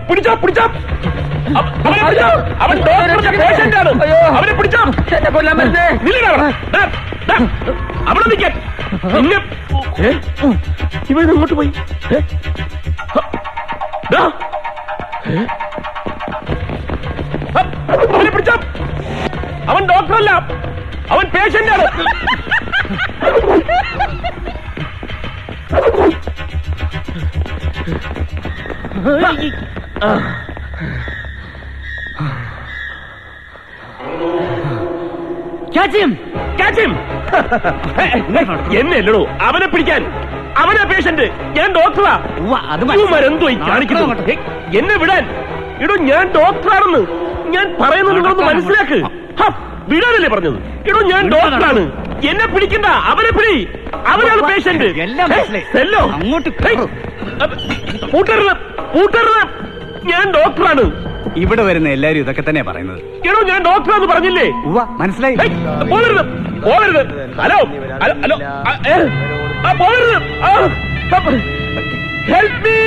പിടിച്ചോ പിടിച്ചോ അവൻ പേഷ്യന്റാണ്. അവനെ പിടിച്ചോ. അവിടെ നിൽക്കാൻ ഇവൻ അങ്ങോട്ട് പോയി. അവനെ പിടിച്ചോ. അവൻ ഡോക്ടറല്ല, അവൻ പേഷ്യന്റാണ്. എന്നല്ലടോ അവനെ പിടിക്കാൻ. അവനാ പേഷ്യന്റ്, ഞാൻ ഡോക്ടറാ. എന്തോ കാണിക്കുന്നു. എന്നെ വിടാൻ. ഇടോ ഞാൻ ഡോക്ടറാണെന്ന് ഞാൻ പറയുന്നത് നിങ്ങളൊന്ന് മനസ്സിലാക്ക്. വിടാനല്ലേ പറഞ്ഞത്? ഇടോ ഞാൻ ഡോക്ടറാണ്, എന്നെ പിടിക്കണ്ട. അവനെ പിടി. അവനാണ് പേഷ്യന്റ്. പൂട്ടരുത് പൂട്ടരുത്, ഞാൻ ഡോക്ടറാണ്. ഇവിടെ വരുന്ന എല്ലാരും ഇതൊക്കെ തന്നെ പറയുന്നത്. എടോ ഞാൻ ഡോക്ടറാന്ന് പറഞ്ഞില്ലേ? മനസ്സിലായി. പോകരുത് പോകരുത്. ഹലോ ഹലോ പോകരുത്. Help me.